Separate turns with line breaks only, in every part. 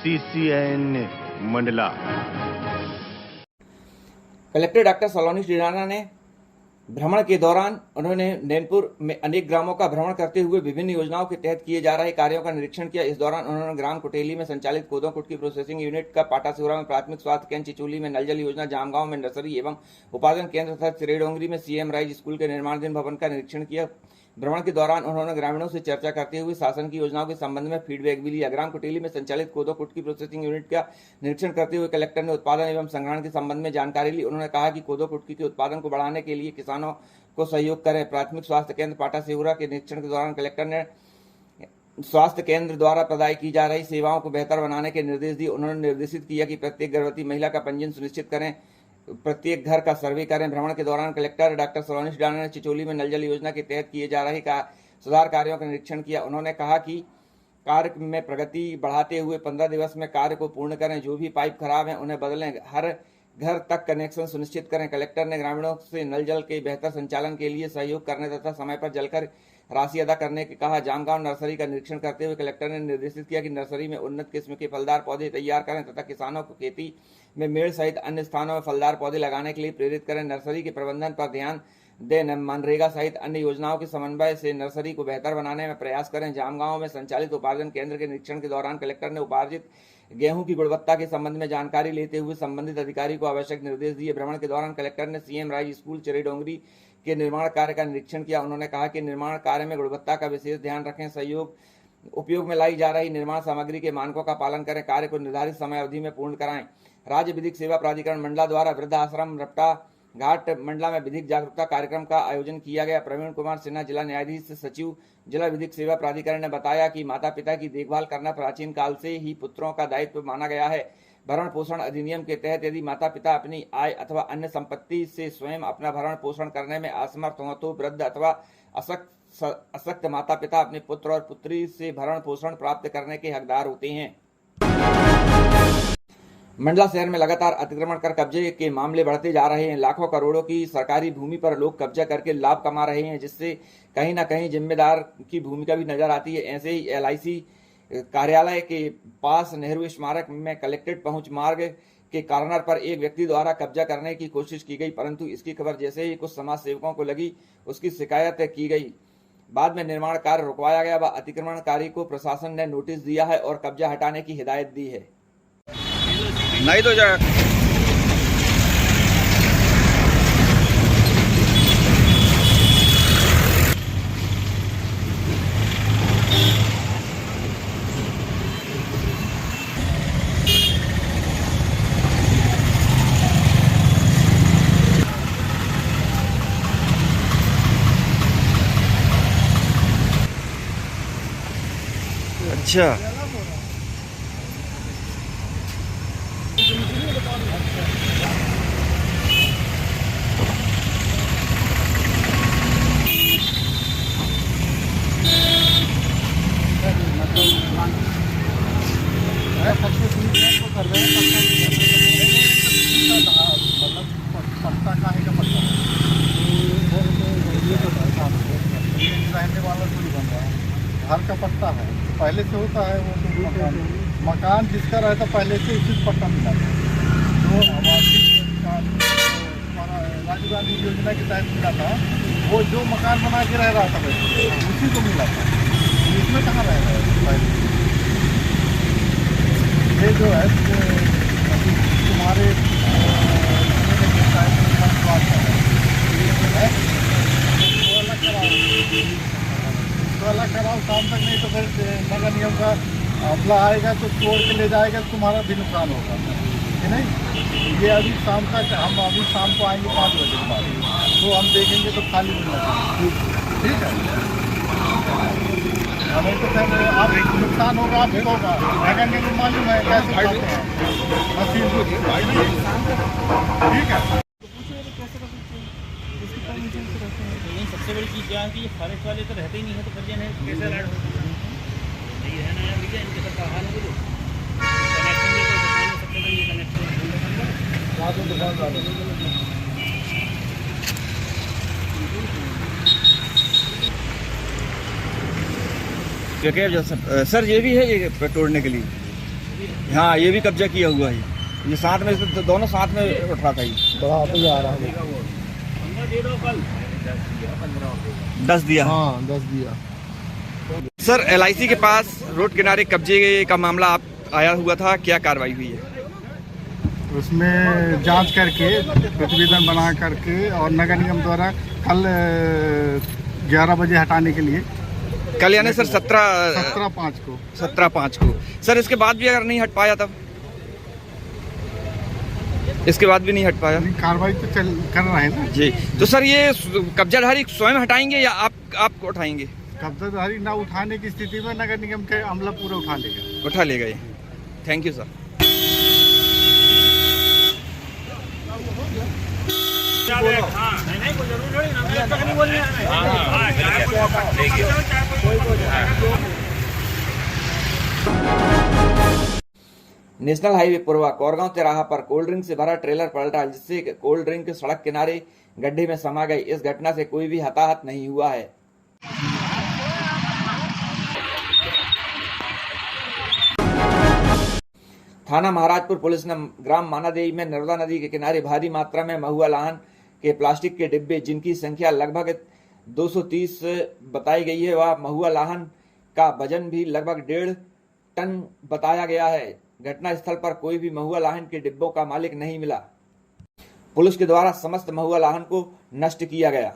CCN Mandla.
Collector doctor सलोनी श्रीराणा ने भ्रमण के दौरान उन्होंने नैनपुर में अनेक ग्रामों का भ्रमण करते हुए विभिन्न योजनाओं के तहत किए जा रहे कार्यों का निरीक्षण किया। इस दौरान उन्होंने ग्राम कुटेली में संचालित कोदो कुटकी प्रोसेसिंग यूनिट का, पाटासिवरा में प्राथमिक स्वास्थ्य केंद्र, चिचोली में नल जल योजना, जामगांव में नर्सरी एवं उपार्जन केंद्र तथा चिरेडोंगरी में CM राइज स्कूल के निर्माणाधीन भवन का निरीक्षण किया। भ्रमण के दौरान उन्होंने ग्रामीणों से चर्चा करते हुए शासन की योजनाओं के संबंध में फीडबैक भी लिया। ग्राम कुटेली में संचालित कोदो कुटकी प्रोसेसिंग यूनिट का निरीक्षण करते हुए कलेक्टर ने उत्पादन एवं संग्रहण के संबंध में जानकारी ली। उन्होंने कहा कि कोदो कुटकी के उत्पादन को बढ़ाने के लिए किसानों को सहयोग करें। प्राथमिक स्वास्थ्य केंद्र पाटासिवरा के निरीक्षण के दौरान कलेक्टर ने स्वास्थ्य केंद्र द्वारा प्रदाय की जा रही सेवाओं को बेहतर बनाने के निर्देश दिए। उन्होंने निर्देशित किया कि प्रत्येक गर्भवती महिला का पंजीयन सुनिश्चित करें, प्रत्येक घर का सर्वे करें। भ्रमण के दौरान कलेक्टर डॉक्टर सलोनी श्रीराणा ने चिचोली में नल जल योजना के तहत किए जा रहे सुधार कार्यों का निरीक्षण किया। उन्होंने कहा कि कार्य में प्रगति बढ़ाते हुए 15 दिवस में कार्य को पूर्ण करें। जो भी पाइप खराब हैं उन्हें बदलें, हर घर तक कनेक्शन सुनिश्चित करें। कलेक्टर ने ग्रामीणों से नल जल के बेहतर संचालन के लिए सहयोग करने तथा समय पर जलकर राशि अदा करने के कहा। जामगांव नर्सरी का निरीक्षण करते हुए कलेक्टर ने निर्देशित किया कि नर्सरी में उन्नत किस्म के फलदार पौधे तैयार करें तथा किसानों को खेती में मेड़ सहित अन्य स्थानों में फलदार पौधे लगाने के लिए प्रेरित करें। नर्सरी के प्रबंधन पर ध्यान दें। मनरेगा सहित अन्य योजनाओं के समन्वय से नर्सरी को बेहतर बनाने में प्रयास करें। जामगांव में संचालित उपार्जन केंद्र के निरीक्षण के दौरान कलेक्टर ने उपार्जित गेहूं की गुणवत्ता के संबंध में जानकारी लेते हुए संबंधित अधिकारी को आवश्यक निर्देश दिए। भ्रमण के दौरान कलेक्टर ने CM राइज स्कूल चिरेडोंगरी के निर्माण कार्य का निरीक्षण किया। उन्होंने कहा कि निर्माण कार्य में गुणवत्ता का विशेष ध्यान रखें, उपयोग में लाई जा रही निर्माण सामग्री के मानकों का पालन करें, कार्य को निर्धारित समय अवधि में पूर्ण कराएं। राज्य विधिक सेवा प्राधिकरण मंडला द्वारा वृद्धाश्रम रपटा घाट मंडला में विधिक जागरूकता कार्यक्रम का आयोजन किया गया। प्रवीण कुमार सिन्हा जिला न्यायाधीश सचिव जिला विधिक सेवा प्राधिकरण ने बताया कि माता पिता की देखभाल करना प्राचीन काल से ही पुत्रों का दायित्व माना गया है। भरण पोषण अधिनियम के तहत यदि माता पिता अपनी आय अथवा अन्य संपत्ति से स्वयं अपना भरण पोषण करने में असमर्थ हो तो वृद्ध अथवा अशक्त माता पिता अपने पुत्र और पुत्री से भरण पोषण प्राप्त करने के हकदार होते हैं। मंडला शहर में लगातार अतिक्रमण कर कब्जे के मामले बढ़ते जा रहे हैं। लाखों करोड़ों की सरकारी भूमि पर लोग कब्जा करके लाभ कमा रहे हैं, जिससे कहीं ना कहीं जिम्मेदार की भूमिका भी नजर आती है। ऐसे ही LIC कार्यालय के पास नेहरू स्मारक में कलेक्ट्रेट पहुंच मार्ग के कॉर्नर पर एक व्यक्ति द्वारा कब्जा करने की कोशिश की गई, परंतु इसकी खबर जैसे ही कुछ समाज सेवकों को लगी उसकी शिकायत की गई। बाद में निर्माण कार्य रुकवाया गया व अतिक्रमणकारी को प्रशासन ने नोटिस दिया है और कब्जा हटाने की हिदायत दी है।
नहीं तो जा अच्छा
घर का पट्टा है, पहले से होता है वो तो मकान जिसका रहता पहले से उसी पट्टा मिला था। जो आवासीय राजीव गांधी योजना के तहत मिला था, वो जो मकान बना के रह रहा था उसी को मिला था। इसमें कहाँ रह रहा है पहले? ये जो है तुम्हारे अलग कराओ शाम तक, नहीं तो फिर नगर निगम का अमला आएगा तो तोड़ के ले जाएगा, तुम्हारा भी नुकसान होगा, है नहीं? ये अभी शाम तक हम शाम को आएंगे 5 बजे के बाद, तो हम देखेंगे तो खाली मिलना चाहिए, ठीक है? नहीं तो फिर आप नुकसान होगा, आप होगा। नगर निगम मालूम है कैसे खाते हैं मशीन, ठीक है?
सबसे बड़ी चीज़ क्या है कि ये फॉरेस्ट वाले तो रहते ही नहीं है, तो फिर कैसे अलर्ट होगा? ये है ना यार भैया, इनके सब का हाल बोलो कनेक्शन भी तो सबसे बड़ी ये कनेक्शन
क्या सर ये भी है ये तोड़ने के लिए? हाँ ये भी कब्जा किया हुआ है। ये साथ में तो दोनों साथ में उठ रहा था ये।
बढ़ाते जा रहा है।
10 दिया।
हाँ 10 दिया।
सर LIC के पास रोड किनारे कब्जे का मामला आप आया हुआ था, क्या कार्रवाई हुई है?
उसमें जांच करके प्रतिवेदन बना करके और नगर निगम द्वारा कल 11 बजे हटाने के लिए।
कल यानी सर
17/5 को।
17/5 को। सर इसके बाद भी अगर नहीं हट पाया तब? इसके बाद भी नहीं हट पाया?
कार्रवाई तो कर रहे हैं ना
जी। तो सर ये कब्जाधारी स्वयं हटाएंगे या आपको उठाएंगे?
कब्जाधारी ना उठाने की स्थिति में नगर निगम के अमला पूरा उठा ले गए।
Thank you sir.
National highway Purva Koregaon तिराहा पर कोल्ड ड्रिंक से भरा ट्रेलर पलटा, जिससे कोल्ड ड्रिंक सड़क किनारे गड्ढे में समा गई। इस घटना से कोई भी हताहत नहीं हुआ है। थाना महाराजपुर पुलिस ने ग्राम मानादेवी में नर्मदा नदी के किनारे भारी मात्रा में महुआ लाहन के प्लास्टिक के डिब्बे, जिनकी संख्या लगभग 230 बताई गई है, वह महुआ लाहन का वजन भी लगभग 1.5 टन बताया गया है। घटना स्थल पर कोई भी महुआ लाहन के डिब्बों का मालिक नहीं मिला। पुलिस के द्वारा समस्त महुआ लाहन को नष्ट किया गया।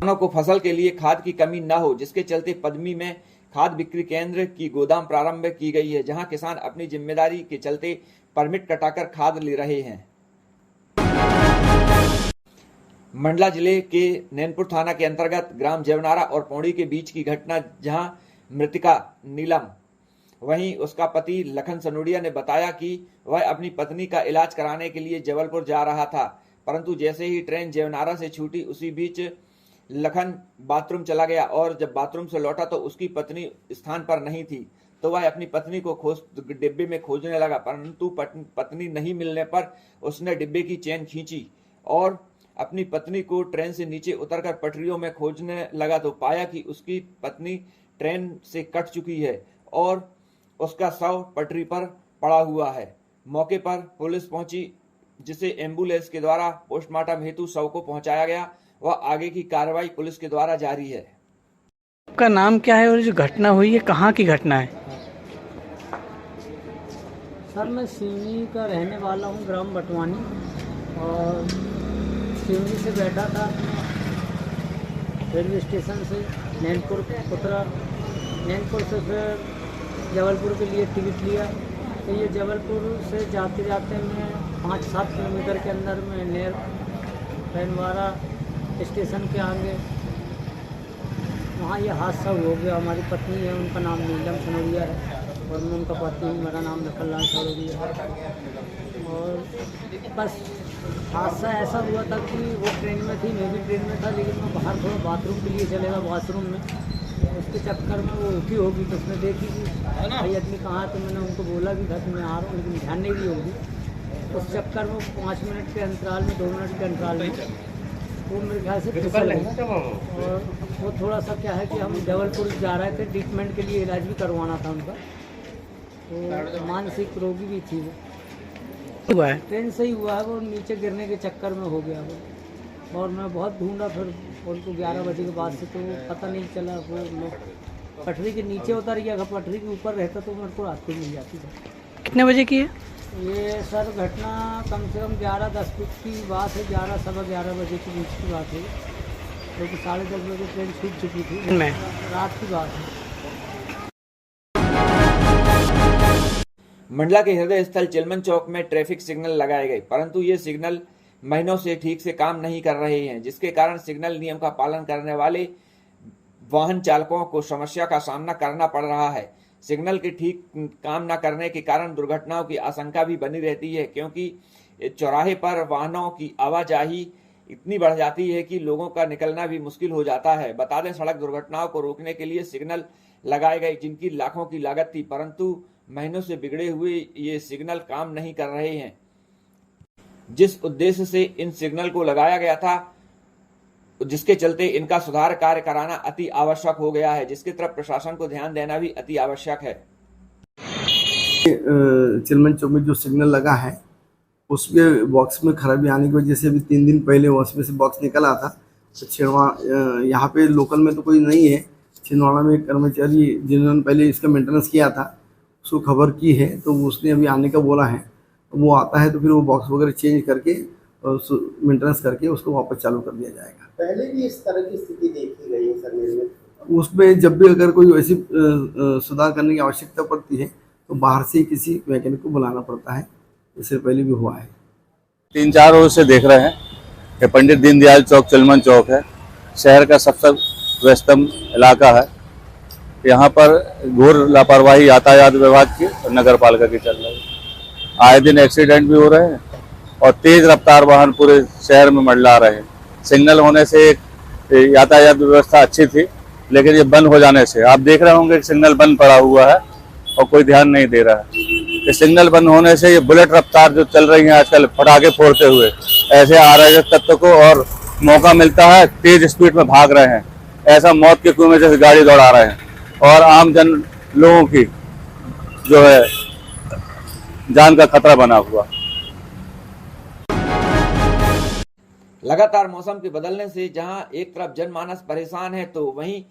किसानों को फसल के लिए खाद की कमी न हो, जिसके चलते पद्मी में खाद बिक्री केंद्र की गोदाम प्रारंभ की गई है, जहां किसान अपनी जिम्मेदारी के चलते परमिट कटाकर खाद ले रहे हैं। मंडला जिले के नैनपुर थाना के अंतर्गत ग्राम जेवनारा और पौड़ी के बीच की घटना, जहां मृतिका नीलम वहीं उसका पति लखन सनोडिया ने बताया कि वह अपनी पत्नी का इलाज कराने के लिए जबलपुर जा रहा था, परंतु जैसे ही ट्रेन जेवनारा से छूटी, उसी बीच लखन बाथरूम चला गया और जब बाथरूम से लौटा तो उसकी पत्नी स्थान पर नहीं थी। तो वह अपनी पत्नी को डिब्बे में खोजने लगा, परंतु पत्नी नहीं मिलने पर उसने डिब्बे की चेन खींची और अपनी पत्नी को ट्रेन से नीचे उतरकर पटरियों में खोजने लगा, तो पाया कि उसकी पत्नी ट्रेन से कट चुकी है और उसका शव पटरी पर पड़ा हुआ है। मौके पर पुलिस पहुंची, जिसे एम्बुलेंस के द्वारा पोस्टमार्टम हेतु शव को पहुंचाया गया। वह आगे की कार्रवाई पुलिस के द्वारा जारी है।
आपका नाम क्या है और जो घटना हुई है कहाँ की घटना है?
सर मैं सिवनी का रहने वाला हूँ, ग्राम बटवानी, और सिवनी से बैठा था रेलवे स्टेशन से नैनपुर उतरा। नैनपुर से फिर जबलपुर के लिए टिकट लिया। तो ये जबलपुर से जाते जाते मैं 5-7 किलोमीटर के अंदर में नैनवारा स्टेशन के आगे वहाँ ये हादसा हो गया। हमारी पत्नी है, उनका नाम नीलम सनोडिया है और मैं उनका पति हूँ, मेरा नाम लखनलाल सनोडिया है। और बस हादसा ऐसा हुआ था कि वो ट्रेन में थी, मैं भी ट्रेन में था, लेकिन मैं बाहर थोड़ा बाथरूम के लिए चलेगा बाथरूम में, उसके चक्कर में वो उठी होगी। तो उसने देखी कि भाई आदमी कहाँ, तो मैंने उनको बोला भी था कि मैं आ रहा हूँ, लेकिन ध्यान नहीं दी होगी। उस चक्कर में 5 मिनट के अंतराल में, 2 मिनट के अंतराल में वो मेरे ख्याल से फिसल गई। और वो थोड़ा सा क्या है कि हम जबलपुर जा रहे थे ट्रीटमेंट के लिए, इलाज भी करवाना था उनका, तो मानसिक रोगी भी थी वो।
हुआ है
ट्रेन से ही हुआ है, वो नीचे गिरने के चक्कर में हो गया वो। और मैं बहुत ढूंढा फिर उनको 11 बजे के बाद से, तो पता नहीं चला। वो मैं पटरी के नीचे उतर गया, अगर पटरी के ऊपर रहता तो मेरे को रात को मिल जाती थी।
कितने बजे की है?
ये सर घटना कम से कम 11:10 की बात है, 11 सवा 11 बजे के बीच की बात है, क्योंकि 10:30 बजे ट्रेन छूट चुकी थी,
में
रात की बात है।
मंडला के हृदय स्थल चिलमन चौक में ट्रैफिक सिग्नल लगाए गए, परंतु ये सिग्नल महीनों से ठीक से काम नहीं कर रहे हैं, जिसके कारण सिग्नल नियम का पालन करने वाले वाहन चालकों को समस्या का सामना करना पड़ रहा है। सिग्नल के ठीक काम न करने के कारण दुर्घटनाओं की आशंका भी बनी रहती है, क्योंकि चौराहे पर वाहनों की आवाजाही इतनी बढ़ जाती है कि लोगों का निकलना भी मुश्किल हो जाता है। बता दें, सड़क दुर्घटनाओं को रोकने के लिए सिग्नल लगाए गए, जिनकी लाखों की लागत थी, परंतु महीनों से बिगड़े हुए ये सिग्नल काम नहीं कर रहे हैं। जिस उद्देश्य से इन सिग्नल को लगाया गया था, जिसके चलते इनका सुधार कार्य कराना अति आवश्यक हो गया है, जिसकी तरफ प्रशासन को ध्यान देना भी अति आवश्यक है।
चिलमन चौक में जो सिग्नल लगा है उसके बॉक्स में खराबी आने की वजह से अभी 3 दिन पहले उसमें से बॉक्स निकला था। तो यहाँ पे लोकल में तो कोई नहीं है, छिंदवाड़ा में एक कर्मचारी जिन्होंने पहले इसका मेंटेनेंस किया था उसको खबर की है, तो उसने अभी आने का बोला है। वो आता है तो फिर वो बॉक्स वगैरह चेंज करके और मेंटेनेंस करके उसको वापस चालू कर दिया जाएगा।
पहले भी इस तरह की स्थिति देखी गई है सर्विस में।
उसमें जब भी अगर कोई वैसी सुधार करने की आवश्यकता पड़ती है तो बाहर से किसी मैकेनिक को बुलाना पड़ता है। इससे पहले भी हुआ है।
3-4 रोज से देख रहे हैं कि पंडित दीनदयाल चौक चिलमन चौक है, शहर का सबसे व्यस्तम इलाका है। यहाँ पर घोर लापरवाही यातायात विभाग की और नगर पालिका की चल रही है। आए दिन एक्सीडेंट भी हो रहे हैं और तेज रफ्तार वाहन पूरे शहर में मंडला रहे हैं। सिग्नल होने से एक यातायात व्यवस्था अच्छी थी, लेकिन ये बंद हो जाने से आप देख रहे होंगे कि सिग्नल बंद पड़ा हुआ है और कोई ध्यान नहीं दे रहा है। ये सिग्नल बंद होने से ये बुलेट रफ्तार जो चल रही है आजकल पटाखे फोड़ते हुए, ऐसे अराजक तत्व को और मौका मिलता है तेज स्पीड में भाग रहे हैं। ऐसा मौत के कुएं में जैसे गाड़ी दौड़ा रहे हैं और आम जन लोगों की जो है जान का खतरा बना हुआ।
लगातार मौसम के बदलने से जहां एक तरफ जनमानस परेशान है तो वहीं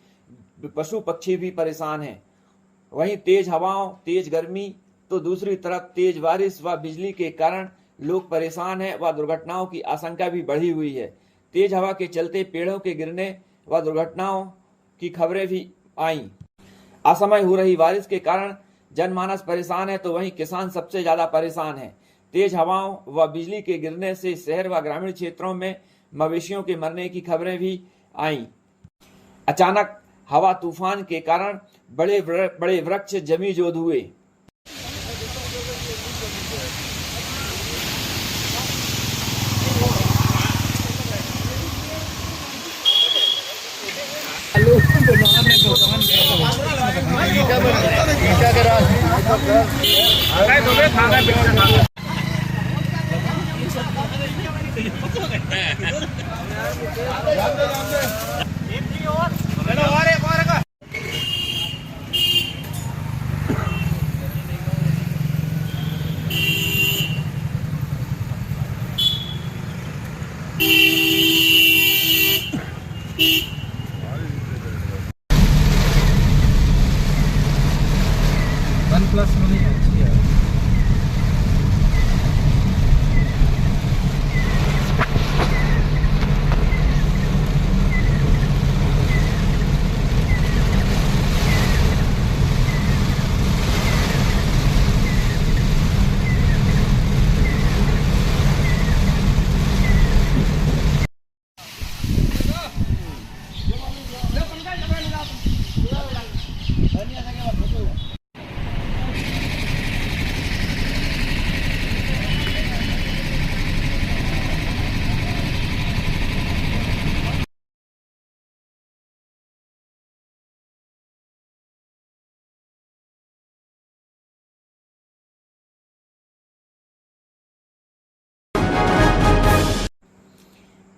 पशु पक्षी भी परेशान हैं। वहीं तेज हवाओं, तेज गर्मी तो दूसरी तरफ तेज बारिश व बिजली के कारण लोग परेशान हैं व दुर्घटनाओं की आशंका भी बढ़ी हुई है। तेज हवा के चलते पेड़ों के गिरने व दुर्घटनाओं की खबरें भी आईं। असमय हो रही बारिश के कारण जनमानस परेशान है तो वहीं किसान सबसे ज्यादा परेशान है। तेज हवाओं व बिजली के गिरने से शहर व ग्रामीण क्षेत्रों में मवेशियों के मरने की खबरें भी आईं। अचानक हवा तूफान के कारण बड़े बड़े वृक्ष जमीजोद हुए।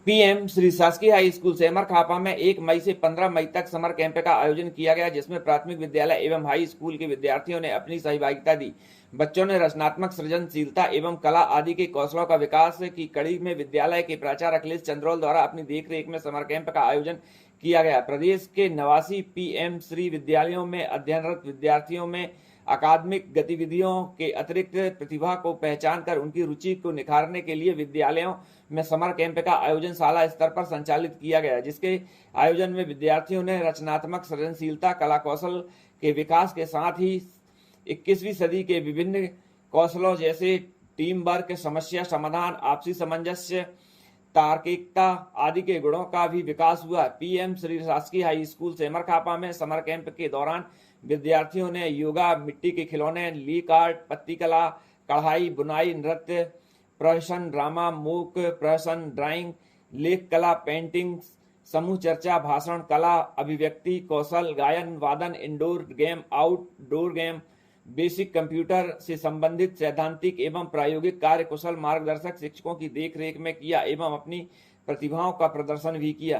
पीएम श्री शासकीय हाई स्कूल सेमर खापा में 1 मई से 15 मई तक समर कैंप का आयोजन किया गया, जिसमें प्राथमिक विद्यालय एवं हाई स्कूल के विद्यार्थियों ने अपनी सहभागिता दी। बच्चों ने रचनात्मक सृजनशीलता एवं कला आदि के कौशलों का विकास की कड़ी में विद्यालय के प्राचार्य अखिलेश चंद्रोल द्वारा अपनी देखरेख में समर कैंप का आयोजन किया गया। प्रदेश के 89 पीएम श्री विद्यालयों में अध्ययनरत विद्यार्थियों में अकादमिक गतिविधियों के अतिरिक्त प्रतिभा को पहचान कर उनकी रुचि को निखारने के लिए विद्यालयों में समर कैंप का आयोजन शाला स्तर पर संचालित किया गया, जिसके आयोजन में विद्यार्थियों ने रचनात्मक सृजनशीलता, कला कौशल के विकास के साथ ही 21वीं सदी के विभिन्न कौशलों जैसे टीम वर्क, समस्या समाधान, आपसी सामंजस्य, तार्किकता आदि के गुणों का भी विकास हुआ। पीएम श्री शासकीय हाई स्कूल सेमर खापा में समर कैंप के दौरान विद्यार्थियों ने योगा, मिट्टी के खिलौने, लीक आर्ट, पत्ती कला, कढ़ाई, बुनाई, नृत्य प्रदर्शन, ड्रामा, मूक प्रदर्शन, ड्राइंग, लेख कला, पेंटिंग, समूह चर्चा, भाषण कला, अभिव्यक्ति कौशल, गायन वादन, indoor game, outdoor game, basic computer से संबंधित सैद्धांतिक एवं प्रायोगिक कार्य कुशल मार्गदर्शक शिक्षकों की देखरेख में किया एवं अपनी प्रतिभाओं का प्रदर्शन भी किया।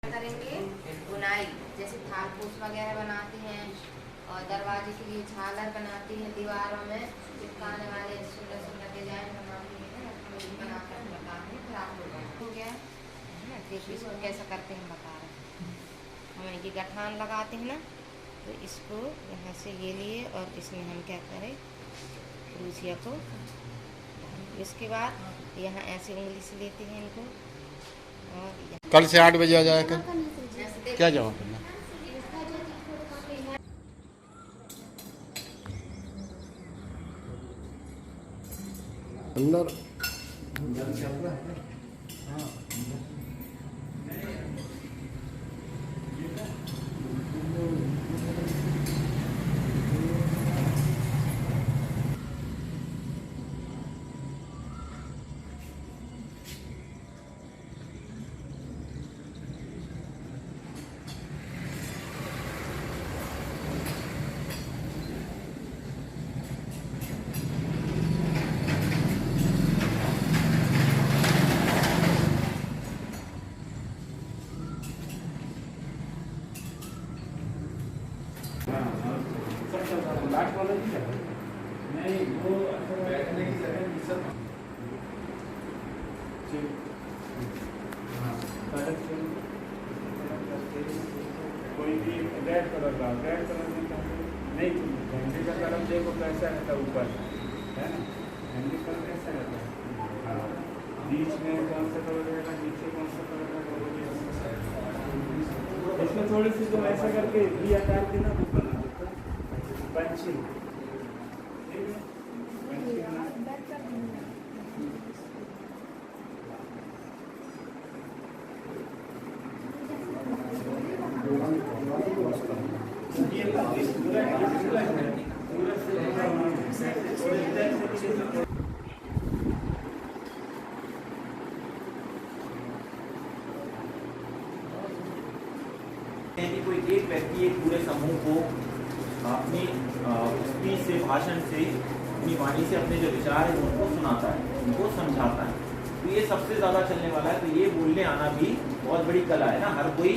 करेंगे बुनाई, जैसे थाल पोस वगैरह बनाती हैं और दरवाजे के लिए झालर बनाती हैं, दीवारों में चिपकाने वाले सुंदर सुंदर डिजाइन बनाती हैं, बनाकर बता रहे हैं। फिर आप लोग हो गया है ना, देखिए इसको कैसा करते हैं बता रहे हैं। हम ये गठान लगाते हैं ना, तो इसको यहाँ से ये लिए और इसमें हम क्या करें, क्रूसिया को, इसके बाद यहाँ ऐसे उंगली से लेते हैं इनको और
कल से 8 बजे आ जाए कर क्या जमा करना। अंदर
नहीं वो बैठने की जगह कोई भी रेड कलर का नहीं, झंडे का कलर देखो कैसा रहता है ऊपर, है ना, झंडे का कैसा रहता है, बीच में कौन सा कलर रहेगा, नीचे कौन सा कलर रहेगा, इसमें थोड़ी सी तुम ऐसा करके भी आकार के ना कुछ बना देते पंछी,
कोई एक व्यक्ति एक पूरे समूह को अपनी स्पीच से, भाषण से, अपनी वाणी से अपने जो विचार है उनको सुनाता है, उनको समझाता है, तो ये सबसे ज़्यादा चलने वाला है। तो ये बोलने आना भी बहुत बड़ी कला है ना, हर कोई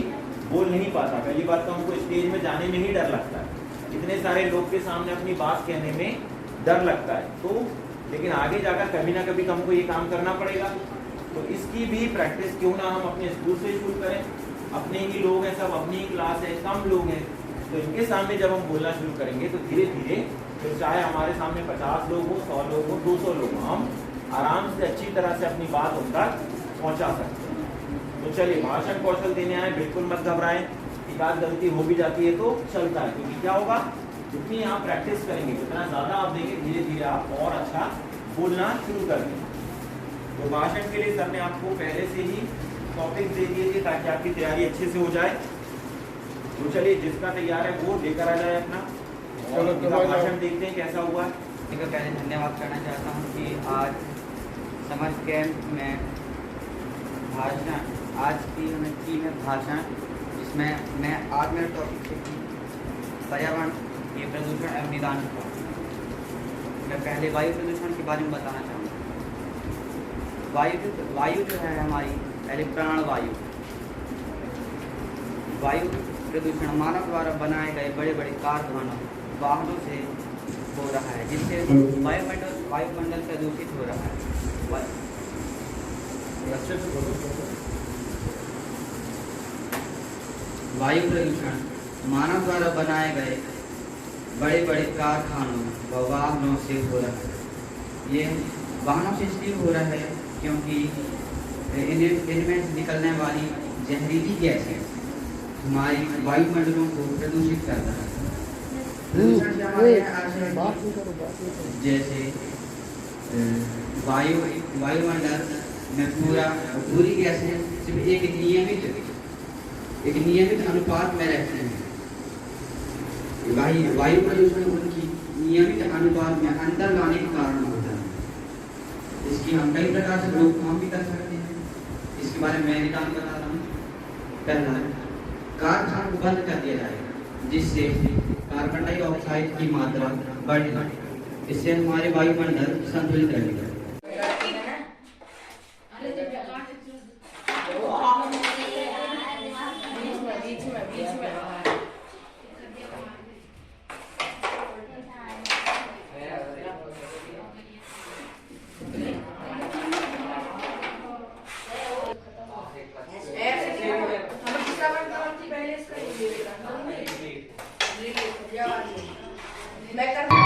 बोल नहीं पाता। पहली बात तो हमको स्टेज में जाने में ही डर लगता है, इतने सारे लोग के सामने अपनी बात कहने में डर लगता है, तो लेकिन आगे जाकर कभी ना कभी तो हमको ये काम करना पड़ेगा। तो इसकी भी प्रैक्टिस क्यों ना हम अपने स्कूल से शुरू करें, अपने ही लोग हैं, सब अपनी ही क्लास है, कम लोग हैं, तो इनके सामने जब हम बोलना शुरू करेंगे तो धीरे धीरे तो चाहे हमारे सामने 50 लोग हो, 100 लोग हो, 200 लोग हो, हम आराम से अच्छी तरह से अपनी बात उन तक पहुँचा सकते हैं। तो चलिए, भाषण कौशल देने आए, बिल्कुल मत घबराएं, एक आध गलती हो भी जाती है तो चलता है, क्योंकि क्या होगा, जितनी आप प्रैक्टिस करेंगे, जितना ज़्यादा आप देंगे, धीरे धीरे आप और अच्छा बोलना शुरू कर देंगे। तो भाषण के लिए सर ने आपको पहले से ही टॉपिक दे दिए थे ताकि आपकी तैयारी अच्छे से हो जाए। तो चलिए, जिसका तैयार है वो लेकर आ जाए अपना, और भाषण देखते हैं कैसा हुआ है।
पहले धन्यवाद करना चाहता हूँ कि आज समर कैंप में भाषण, आज की हमें थीम है भाषण, जिसमें मैं आज मेरे टॉपिक पर्यावरण के प्रदूषण एवं निदान का। मैं पहले वायु प्रदूषण के बारे में बताना चाहूँगा। वायु जो है हमारी, पहले प्राणवायु। वायु प्रदूषण मानव द्वारा बनाए गए बड़े बड़े कारखानों, वाहनों से हो रहा है, जिससे वायुमंडल प्रदूषित हो रहा है। वायु प्रदूषण मानव द्वारा बनाए गए बड़े बड़े कारखानों व वाहनों से हो रहा है। ये वाहनों से इसलिए हो रहा है क्योंकि इनमें से निकलने वाली जहरीली गैसें हमारी वायुमंडलों को प्रदूषित करता है। जैसे वायुमंडल में पूरी गैसें सिर्फ एक नियमित अनुपात में रहते हैं। वायु प्रदूषण उनकी नियमित अनुपात में अंतर लाने के कारण होता है। इसकी हम कई प्रकार से रोकथाम भी कर सकते हैं। इसके बारे में मैं निदान बता रहा हूँ। पहला, कारखानों को बंद कर दिया जाएगा, जिससे कार्बन डाइऑक्साइड की मात्रा बढ़ेगी। इससे हमारे वायुमंडल संतुलित रहेगा।
Protect the